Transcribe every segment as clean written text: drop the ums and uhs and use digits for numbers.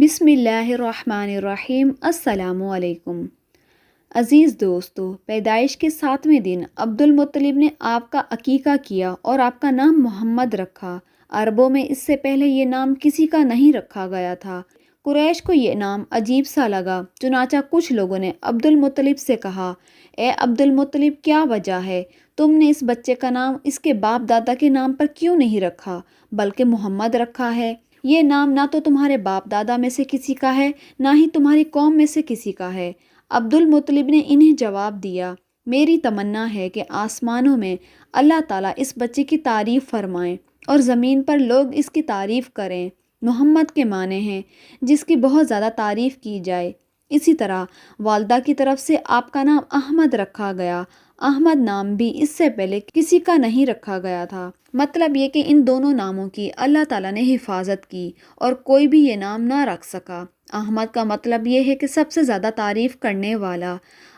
بسم اللہ الرحمن الرحیم۔ السلام علیکم عزیز دوستو، پیدائش کے 7ویں دن عبد المطلب نے آپ کا عقیقہ کیا اور آپ کا نام محمد رکھا۔ عربوں میں اس سے پہلے یہ نام کسی کا نہیں رکھا گیا تھا۔ قریش کو یہ نام عجیب سا لگا، چنانچہ کچھ لوگوں نے عبد المطلب سے کہا، اے عبد المطلب، کیا وجہ ہے؟ تم نے اس بچے کا نام اس کے باپ دادا کے نام پر کیوں نہیں رکھا بلکہ محمد رکھا ہے؟ یہ نام نہ تو تمہارے باپ دادا میں سے کسی کا ہے، نہ ہی تمہاری قوم میں سے کسی کا ہے۔ عبد المطلب نے انہیں جواب دیا، میری تمنا ہے کہ آسمانوں میں اللہ تعالیٰ اس بچے کی تعریف فرمائیں اور زمین پر لوگ اس کی تعریف کریں۔ محمد کے معنی ہیں جس کی بہت زیادہ تعریف کی جائے۔ اسی طرح والدہ کی طرف سے آپ کا نام احمد رکھا گیا۔ احمد نام بھی اس سے پہلے کسی کا نہیں رکھا گیا تھا۔ مطلب یہ کہ ان دونوں ناموں کی اللہ تعالیٰ نے حفاظت کی اور کوئی بھی یہ نام نہ رکھ سکا۔ احمد کا مطلب یہ ہے کہ سب سے زیادہ تعریف کرنے والا۔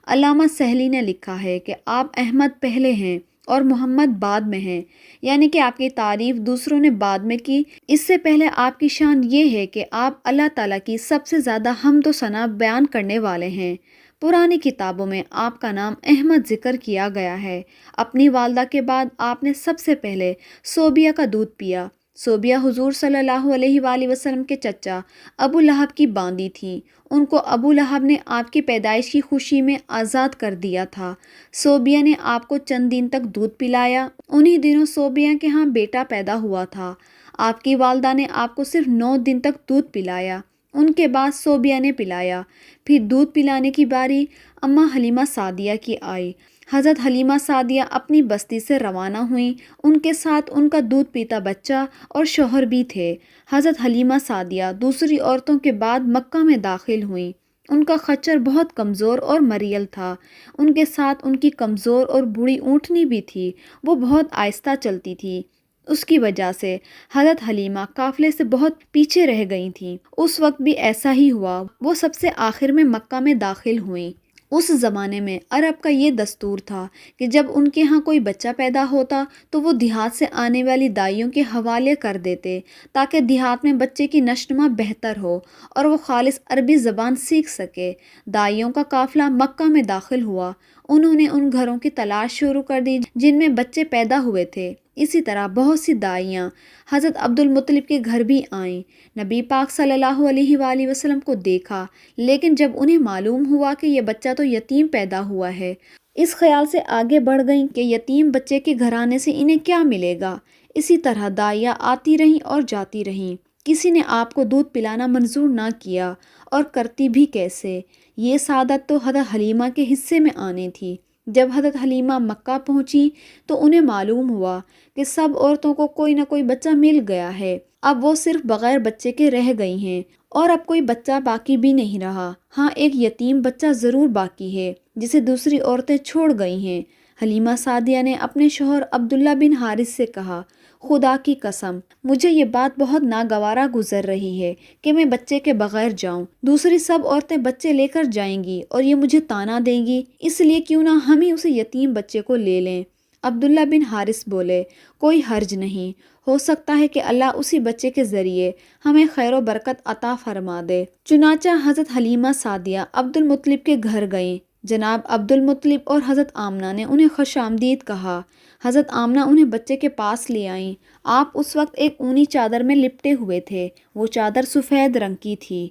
علامہ سہلی نے لکھا ہے کہ آپ احمد پہلے ہیں اور محمد بعد میں ہیں، یعنی کہ آپ کی تعریف دوسروں نے بعد میں کی۔ اس سے پہلے آپ کی شان یہ ہے کہ آپ اللہ تعالیٰ کی سب سے زیادہ حمد و ثنا بیان کرنے والے ہیں۔ پرانی کتابوں میں آپ کا نام احمد ذکر کیا گیا ہے۔ اپنی والدہ کے بعد آپ نے سب سے پہلے صوبیہ کا دودھ پیا۔ صوبیہ حضور صلی اللہ علیہ وآلہ وسلم کے چچا ابو لہب کی باندی تھیں۔ ان کو ابو لہب نے آپ کی پیدائش کی خوشی میں آزاد کر دیا تھا۔ صوبیہ نے آپ کو چند دن تک دودھ پلایا۔ انہی دنوں صوبیہ کے ہاں بیٹا پیدا ہوا تھا۔ آپ کی والدہ نے آپ کو صرف 9 دن تک دودھ پلایا۔ ان کے بعد صوبیہ نے پلایا۔ پھر دودھ پلانے کی باری اماں حلیمہ سعدیہ کی آئی۔ حضرت حلیمہ سعدیہ اپنی بستی سے روانہ ہوئیں۔ ان کے ساتھ ان کا دودھ پیتا بچہ اور شوہر بھی تھے۔ حضرت حلیمہ سعدیہ دوسری عورتوں کے بعد مکہ میں داخل ہوئیں۔ ان کا خچر بہت کمزور اور مریل تھا۔ ان کے ساتھ ان کی کمزور اور بوڑھی اونٹنی بھی تھی، وہ بہت آہستہ چلتی تھی۔ اس کی وجہ سے حضرت حلیمہ قافلے سے بہت پیچھے رہ گئی تھیں۔ اس وقت بھی ایسا ہی ہوا، وہ سب سے آخر میں مکہ میں داخل ہوئیں۔ اس زمانے میں عرب کا یہ دستور تھا کہ جب ان کے ہاں کوئی بچہ پیدا ہوتا تو وہ دیہات سے آنے والی دائیوں کے حوالے کر دیتے تاکہ دیہات میں بچے کی نشوونما بہتر ہو اور وہ خالص عربی زبان سیکھ سکے۔ دائیوں کا قافلہ مکہ میں داخل ہوا۔ انہوں نے ان گھروں کی تلاش شروع کر دی جن میں بچے پیدا ہوئے تھے۔ اسی طرح بہت سی دائیاں حضرت عبد المطلب کے گھر بھی آئیں۔ نبی پاک صلی اللہ علیہ وآلہ وسلم کو دیکھا، لیکن جب انہیں معلوم ہوا کہ یہ بچہ تو یتیم پیدا ہوا ہے، اس خیال سے آگے بڑھ گئیں کہ یتیم بچے کے گھرانے سے انہیں کیا ملے گا۔ اسی طرح دائیاں آتی رہیں اور جاتی رہیں۔ کسی نے آپ کو دودھ پلانا منظور نہ کیا، اور کرتی بھی کیسے؟ یہ سعادت تو حضرت حلیمہ کے حصے میں آنی تھی۔ جب حضرت حلیمہ مکہ پہنچی تو انہیں معلوم ہوا کہ سب عورتوں کو کوئی نہ کوئی بچہ مل گیا ہے۔ اب وہ صرف بغیر بچے کے رہ گئی ہیں اور اب کوئی بچہ باقی بھی نہیں رہا۔ ہاں، ایک یتیم بچہ ضرور باقی ہے جسے دوسری عورتیں چھوڑ گئی ہیں۔ حلیمہ سعدیہ نے اپنے شوہر عبداللہ بن حارث سے کہا، خدا کی قسم، مجھے یہ بات بہت ناگوارا گزر رہی ہے کہ میں بچے کے بغیر جاؤں۔ دوسری سب عورتیں بچے لے کر جائیں گی اور یہ مجھے طعنہ دیں گی، اس لیے کیوں نہ ہم ہی اسے یتیم بچے کو لے لیں۔ عبداللہ بن حارث بولے، کوئی حرج نہیں، ہو سکتا ہے کہ اللہ اسی بچے کے ذریعے ہمیں خیر و برکت عطا فرما دے۔ چنانچہ حضرت حلیمہ سعدیہ عبد المطلب کے گھر گئیں۔ جناب عبد المطلب اور حضرت آمنہ نے انہیں خوش آمدید کہا۔ حضرت آمنہ انہیں بچے کے پاس لے آئیں۔ آپ اس وقت ایک اونی چادر میں لپٹے ہوئے تھے۔ وہ چادر سفید رنگ کی تھی۔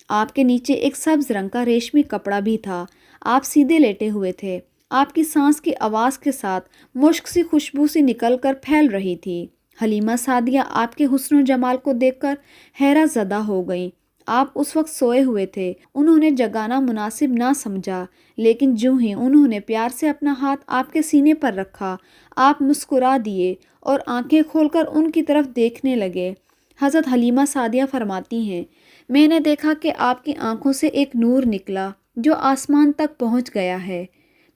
آپ کے نیچے ایک سبز رنگ کا ریشمی کپڑا بھی تھا۔ آپ سیدھے لیٹے ہوئے تھے۔ آپ کی سانس کی آواز کے ساتھ مشک سی خوشبو سی نکل کر پھیل رہی تھی۔ حلیمہ سعدیہ آپ کے حسن و جمال کو دیکھ کر حیرت زدہ ہو گئیں۔ آپ اس وقت سوئے ہوئے تھے۔ انہوں نے جگانا مناسب نہ سمجھا، لیکن جوں ہی انہوں نے پیار سے اپنا ہاتھ آپ کے سینے پر رکھا، آپ مسکرا دیے اور آنکھیں کھول کر ان کی طرف دیکھنے لگے۔ حضرت حلیمہ سعدیہ فرماتی ہیں، میں نے دیکھا کہ آپ کی آنکھوں سے ایک نور نکلا جو آسمان تک پہنچ گیا ہے۔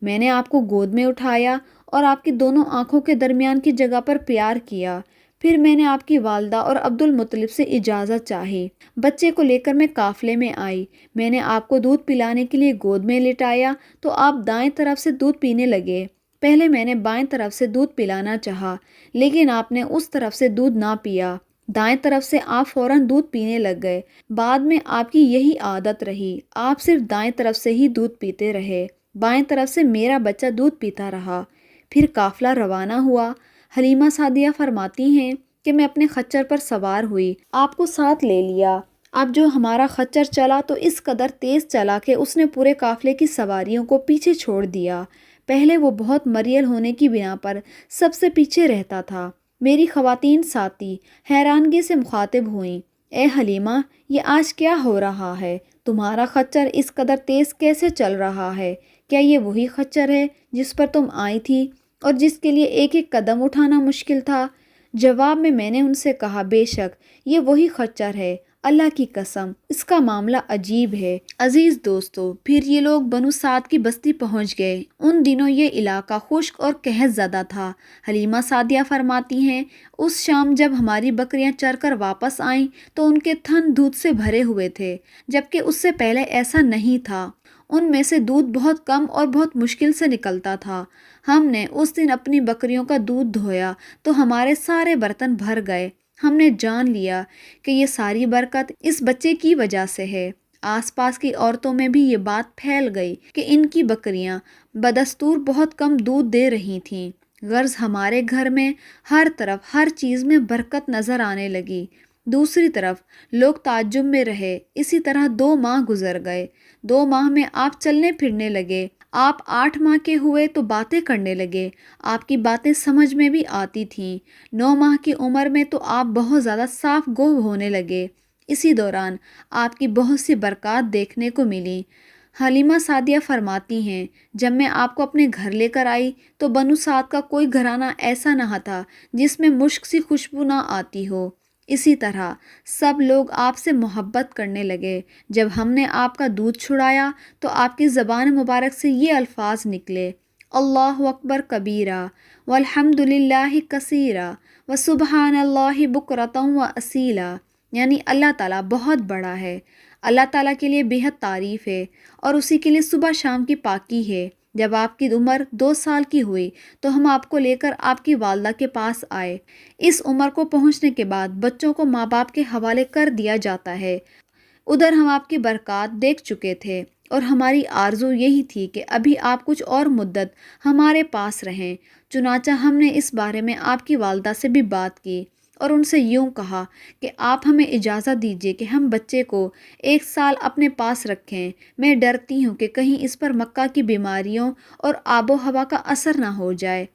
میں نے آپ کو گود میں اٹھایا اور آپ کی دونوں آنکھوں کے درمیان کی جگہ پر پیار کیا۔ پھر میں نے آپ کی والدہ اور عبد المطلب سے اجازت چاہی۔ بچے کو لے کر میں قافلے میں آئی۔ میں نے آپ کو دودھ پلانے کے لیے گود میں لٹایا تو آپ دائیں طرف سے دودھ پینے لگے۔ پہلے میں نے بائیں طرف سے دودھ پلانا چاہا، لیکن آپ نے اس طرف سے دودھ نہ پیا۔ دائیں طرف سے آپ فوراً دودھ پینے لگ گئے۔ بعد میں آپ کی یہی عادت رہی، آپ صرف دائیں طرف سے ہی دودھ پیتے رہے، بائیں طرف سے میرا بچہ دودھ پیتا رہا۔ پھر قافلہ روانہ ہوا۔ حلیمہ سعدیہ فرماتی ہیں کہ میں اپنے خچر پر سوار ہوئی، آپ کو ساتھ لے لیا۔ اب جو ہمارا خچر چلا تو اس قدر تیز چلا کہ اس نے پورے قافلے کی سواریوں کو پیچھے چھوڑ دیا۔ پہلے وہ بہت مریل ہونے کی بنا پر سب سے پیچھے رہتا تھا۔ میری خواتین ساتھی حیرانگی سے مخاطب ہوئیں، اے حلیمہ، یہ آج کیا ہو رہا ہے؟ تمہارا خچر اس قدر تیز کیسے چل رہا ہے؟ کیا یہ وہی خچر ہے جس پر تم آئی تھی اور جس کے لیے ایک ایک قدم اٹھانا مشکل تھا؟ جواب میں نے ان سے کہا، بے شک یہ وہی خچر ہے، اللہ کی قسم اس کا معاملہ عجیب ہے۔ عزیز دوستو، پھر یہ لوگ بنو سعد کی بستی پہنچ گئے۔ ان دنوں یہ علاقہ خشک اور قحط زدہ تھا۔ حلیمہ سعدیہ فرماتی ہیں، اس شام جب ہماری بکریاں چر کر واپس آئیں تو ان کے تھن دودھ سے بھرے ہوئے تھے، جبکہ اس سے پہلے ایسا نہیں تھا۔ ان میں سے دودھ بہت کم اور بہت مشکل سے نکلتا تھا۔ ہم نے اس دن اپنی بکریوں کا دودھ دھویا تو ہمارے سارے برتن بھر گئے۔ ہم نے جان لیا کہ یہ ساری برکت اس بچے کی وجہ سے ہے۔ آس پاس کی عورتوں میں بھی یہ بات پھیل گئی کہ ان کی بکریاں بدستور بہت کم دودھ دے رہی تھیں۔ غرض ہمارے گھر میں ہر طرف ہر چیز میں برکت نظر آنے لگی۔ دوسری طرف لوگ تعجب میں رہے۔ اسی طرح 2 ماہ گزر گئے۔ 2 ماہ میں آپ چلنے پھرنے لگے۔ آپ 8 ماہ کے ہوئے تو باتیں کرنے لگے۔ آپ کی باتیں سمجھ میں بھی آتی تھیں۔ 9 ماہ کی عمر میں تو آپ بہت زیادہ صاف گو ہونے لگے۔ اسی دوران آپ کی بہت سی برکات دیکھنے کو ملی۔ حلیمہ سعدیہ فرماتی ہیں، جب میں آپ کو اپنے گھر لے کر آئی تو بنو سعد کا کوئی گھرانہ ایسا نہ تھا جس میں مشک سی خوشبو نہ آتی ہو۔ اسی طرح سب لوگ آپ سے محبت کرنے لگے۔ جب ہم نے آپ کا دودھ چھڑایا تو آپ کی زبان مبارک سے یہ الفاظ نکلے، اللہ اکبر کبیرہ والحمد للہ کثیرہ وسبحان اللہ بکرۃ واصیلا، یعنی اللہ تعالیٰ بہت بڑا ہے، اللہ تعالیٰ کے لیے بہت تعریف ہے اور اسی کے لیے صبح شام کی پاکی ہے۔ جب آپ کی عمر 2 سال کی ہوئی تو ہم آپ کو لے کر آپ کی والدہ کے پاس آئے۔ اس عمر کو پہنچنے کے بعد بچوں کو ماں باپ کے حوالے کر دیا جاتا ہے۔ ادھر ہم آپ کی برکات دیکھ چکے تھے اور ہماری آرزو یہی تھی کہ ابھی آپ کچھ اور مدت ہمارے پاس رہیں۔ چنانچہ ہم نے اس بارے میں آپ کی والدہ سے بھی بات کی اور ان سے یوں کہا کہ آپ ہمیں اجازت دیجیے کہ ہم بچے کو 1 سال اپنے پاس رکھیں۔ میں ڈرتی ہوں کہ کہیں اس پر مکہ کی بیماریوں اور آب و ہوا کا اثر نہ ہو جائے۔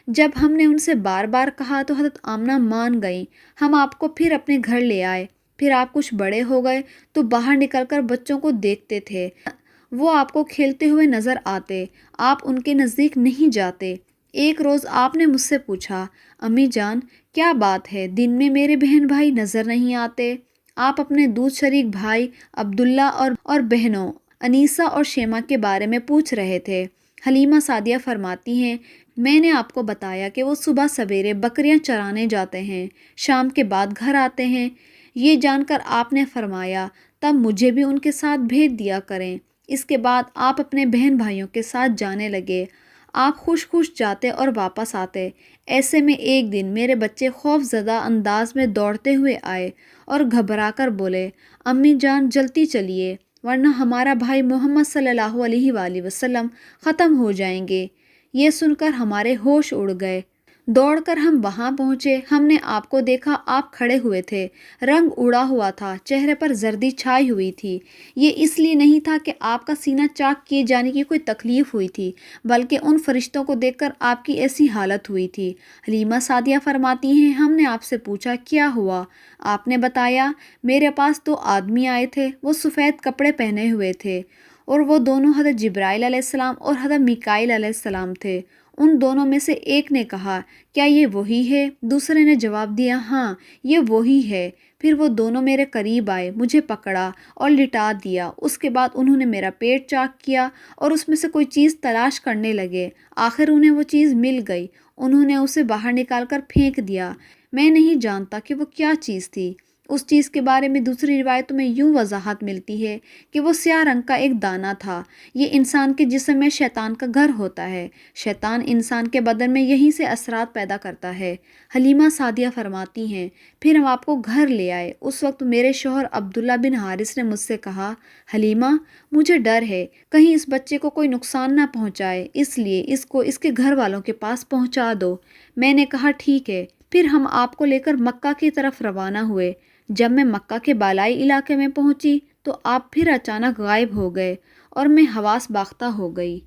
جب ہم نے ان سے بار بار کہا تو حضرت آمنہ مان گئیں۔ ہم آپ کو پھر اپنے گھر لے آئے۔ پھر آپ کچھ بڑے ہو گئے تو باہر نکل کر بچوں کو دیکھتے تھے، وہ آپ کو کھیلتے ہوئے نظر آتے، آپ ان کے نزدیک نہیں جاتے۔ ایک روز آپ نے مجھ سے پوچھا، امی جان کیا بات ہے، دن میں میرے بہن بھائی نظر نہیں آتے؟ آپ اپنے دودھ شریک بھائی عبداللہ اور بہنوں انیسہ اور شیمہ کے بارے میں پوچھ رہے تھے۔ حلیمہ سعدیہ فرماتی ہیں، میں نے آپ کو بتایا کہ وہ صبح سویرے بکریاں چرانے جاتے ہیں، شام کے بعد گھر آتے ہیں۔ یہ جان کر آپ نے فرمایا، تب مجھے بھی ان کے ساتھ بھیج دیا کریں۔ اس کے بعد آپ اپنے بہن بھائیوں کے ساتھ جانے لگے۔ آپ خوش خوش جاتے اور واپس آتے۔ ایسے میں ایک دن میرے بچے خوف زدہ انداز میں دوڑتے ہوئے آئے اور گھبرا کر بولے، امی جان جلدی چلیے ورنہ ہمارا بھائی محمد صلی اللہ علیہ وآلہ وسلم ختم ہو جائیں گے۔ یہ سن کر ہمارے ہوش اڑ گئے۔ دوڑ کر ہم وہاں پہنچے۔ ہم نے آپ کو دیکھا، آپ کھڑے ہوئے تھے، رنگ اڑا ہوا تھا، چہرے پر زردی چھائی ہوئی تھی۔ یہ اس لیے نہیں تھا کہ آپ کا سینہ چاک کیے جانے کی کوئی تکلیف ہوئی تھی، بلکہ ان فرشتوں کو دیکھ کر آپ کی ایسی حالت ہوئی تھی۔ حلیمہ سعدیہ فرماتی ہیں، ہم نے آپ سے پوچھا کیا ہوا؟ آپ نے بتایا، میرے پاس 2 آدمی آئے تھے، وہ سفید کپڑے پہنے ہوئے تھے اور وہ دونوں حضرت جبرائیل علیہ السلام اور حضرت میکائیل علیہ السلام تھے۔ ان دونوں میں سے ایک نے کہا، کیا یہ وہی ہے؟ دوسرے نے جواب دیا، ہاں یہ وہی ہے۔ پھر وہ دونوں میرے قریب آئے، مجھے پکڑا اور لٹا دیا۔ اس کے بعد انہوں نے میرا پیٹ چاک کیا اور اس میں سے کوئی چیز تلاش کرنے لگے۔ آخر انہیں وہ چیز مل گئی۔ انہوں نے اسے باہر نکال کر پھینک دیا۔ میں نہیں جانتا کہ وہ کیا چیز تھی۔ اس چیز کے بارے میں دوسری روایتوں میں یوں وضاحت ملتی ہے کہ وہ سیاہ رنگ کا ایک دانہ تھا۔ یہ انسان کے جسم میں شیطان کا گھر ہوتا ہے۔ شیطان انسان کے بدن میں یہیں سے اثرات پیدا کرتا ہے۔ حلیمہ سعدیہ فرماتی ہیں، پھر ہم آپ کو گھر لے آئے۔ اس وقت میرے شوہر عبداللہ بن حارث نے مجھ سے کہا، حلیمہ مجھے ڈر ہے کہیں اس بچے کو کوئی نقصان نہ پہنچائے، اس لیے اس کو اس کے گھر والوں کے پاس پہنچا دو۔ میں نے کہا ٹھیک ہے۔ پھر ہم آپ کو لے کر مکہ کی طرف روانہ ہوئے۔ جب میں مکہ کے بالائی علاقے میں پہنچی تو آپ پھر اچانک غائب ہو گئے اور میں حواس باختہ ہو گئی۔